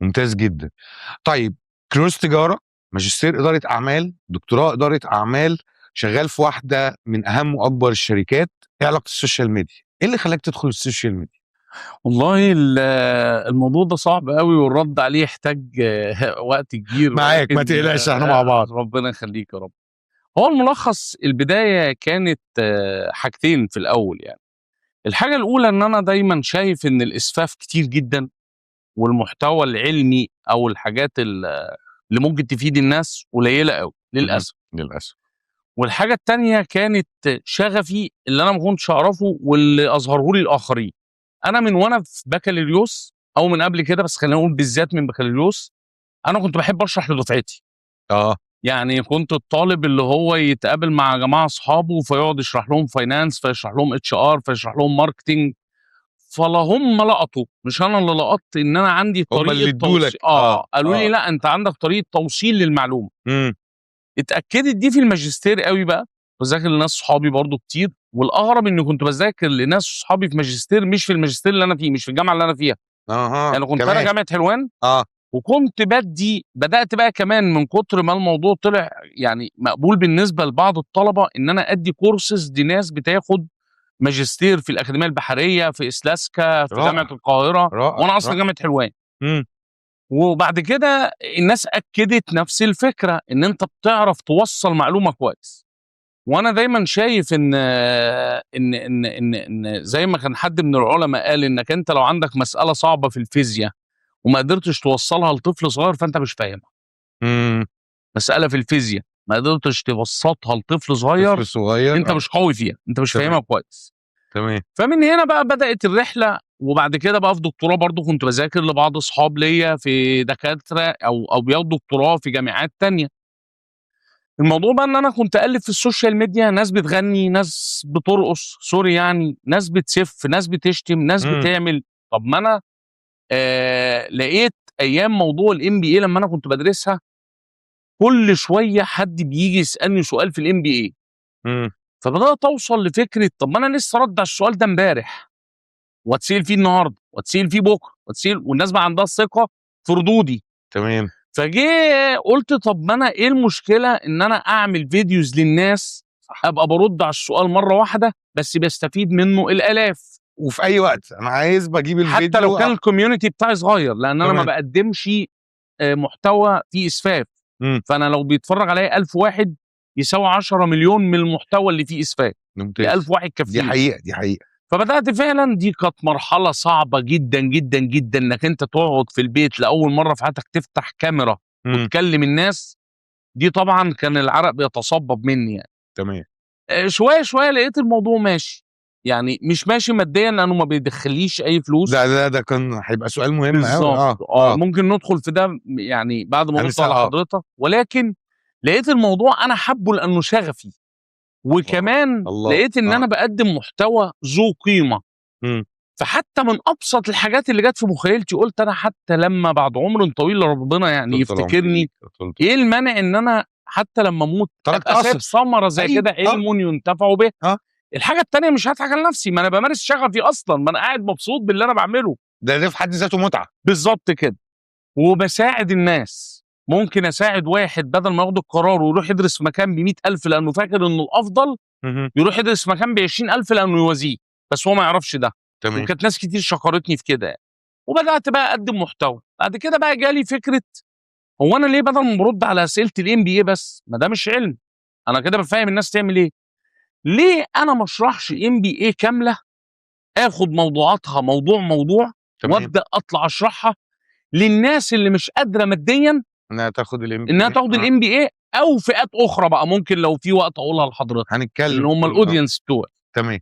ممتاز جدا. طيب كالوريوس تجاره، ماجستير اداره اعمال، دكتوراه اداره اعمال، شغال في واحده من اهم واكبر الشركات، ايه علاقه السوشيال ميديا؟ ايه اللي خلاك تدخل السوشيال ميديا؟ والله الموضوع ده صعب قوي، والرد عليه يحتاج وقت كبير، معاك ما ولكن تقلقش احنا مع بعض. ربنا يخليك يا رب. هو الملخص البداية كانت حاجتين في الأول يعني. الحاجة الأولى إن أنا دايما شايف إن الإسفاف كتير جدا، والمحتوى العلمي أو الحاجات اللي ممكن تفيد الناس قليلة قوي للأسف. للاسف. والحاجة التانية كانت شغفي اللي أنا ما كنتش أعرفه واللي أظهره لي الآخرين. أنا من وأنا في بكالوريوس أو من قبل كده، بس خلينا نقول بالذات من بكالوريوس، أنا كنت بحب أشرح لدفعتي. يعني كنت الطالب اللي هو يتقابل مع جماعه اصحابه فيقعد يشرح لهم فاينانس، فيشرح لهم اتش ار، فيشرح لهم ماركتنج. فلا هم لقطوا، مش انا اللي لقطت، ان انا عندي هم اللي طريقه ادولك. توصيل. قالوا لي لا انت عندك طريقه توصيل للمعلومه. اتاكدت دي في الماجستير قوي بقى، بذاكر لناس صحابي برضو كتير، والاغرب اني كنت بذاكر لناس صحابي في ماجستير مش في الماجستير اللي انا فيه، مش في الجامعه اللي انا فيها. يعني كنت انا جامعه حلوان. وكنت بدات بقى كمان من كتر ما الموضوع طلع يعني مقبول بالنسبه لبعض الطلبه، ان انا ادي كورسز دي ناس بتاخد ماجستير في الاكاديميه البحريه، في اسلاسكا، في جامعه القاهره، وانا اصلا جامعه حلوان. وبعد كده الناس اكدت نفس الفكره، ان انت بتعرف توصل معلومه كويس. وانا دايما شايف ان زي ما كان حد من العلماء قال، انك انت لو عندك مساله صعبه في الفيزياء وما قدرتش توصلها لطفل صغير فانت مش فاهمها. مساله في الفيزياء ما قدرتش توسطها لطفل صغير، انت مش قوي فيها، انت مش فاهمها كويس. تمام. فمن هنا بقى بدات الرحله. وبعد كده بقى في دكتوراه برضو كنت بذاكر لبعض اصحاب ليا في دكاتره او بياخدوا دكتوراه في جامعات تانية. الموضوع بقى ان انا كنت اقلب في السوشيال ميديا، ناس بتغني، ناس بترقص، سوري يعني، ناس بتسف، ناس بتشتم، ناس بتعمل. طب ما انا لقيت ايام موضوع الام بي اي لما انا كنت بدرسها، كل شويه حد بيجي يسالني سؤال في الام بي اي. فبدات اوصل لفكره، طب ما انا لسه رد على السؤال ده امبارح، واتسال فيه النهارده، واتسال فيه بكره، واتسال، والناس بقى عندها الثقه في ردودي. تمام. فجي قلت طب ما انا ايه المشكله ان انا اعمل فيديوز للناس، ابقى برد على السؤال مره واحده بس بيستفيد منه الالاف، وفي اي وقت انا عايز بجيب الفيديو، حتى لو كان الكوميونتي بتاعي صغير، لان انا ما بقدمش محتوى فيه اسفاف. فانا لو بيتفرج عليا 1000 واحد يساوي 10 مليون من المحتوى اللي فيه اسفاف. ممتاز. 1000 واحد كافيين. دي حقيقه. فبدات فعلا، دي كانت مرحله صعبه جدا جدا جدا، انك انت تقعد في البيت لاول مره في حياتك تفتح كاميرا وتكلم الناس. دي طبعا كان العرق بيتصبب مني يعني. تمام. شويه شويه لقيت الموضوع ماشي، يعني مش ماشي ماديا لانه ما بيدخليش اي فلوس. ده كان هيبقى سؤال مهم قوي. بالظبط. ممكن ندخل في ده يعني بعد ما ارد على حضرتك. ولكن لقيت الموضوع انا حبه لانه شغفي، وكمان لقيت ان انا بقدم محتوى ذو قيمه. فحتى من ابسط الحاجات اللي جت في مخيلتي قلت انا حتى لما بعد عمر طويل ربنا يعني يفتكرني، ايه المانع ان انا حتى لما اموت ابقى سايب ثمره زي كده، علم ينتفع به. الحاجه التانيه مش هضحك على نفسي، ما انا بمارس شغفي اصلا، ما انا قاعد مبسوط باللي انا بعمله. ده في حد ذاته متعه. بالظبط كده. وبساعد الناس. ممكن اساعد واحد بدل ما ياخد القرار ويروح يدرس في مكان ب 100,000 لانه فاكر انه الافضل، يروح يدرس في مكان ب 20,000 لانه يوازيه، بس هو ما يعرفش ده. تمام. وكانت ناس كتير شكرتني في كده يعني. وبدات بقى اقدم محتوى. بعد كده بقى جالي فكره، هو انا ليه بدل ما برد على اسئله الام بي اي بس، ما ده مش علم، انا كده بفهم الناس تعمل ايه، ليه انا ما اشرحش ام بي اي كامله، اخد موضوعاتها موضوع وابدا اطلع اشرحها للناس اللي مش قادره ماديا انها تاخد الام بي اي، او فئات اخرى بقى ممكن لو في وقت اقولها لحضرتك، هنتكلم اللي هم الاودينس بتوعي. تمام.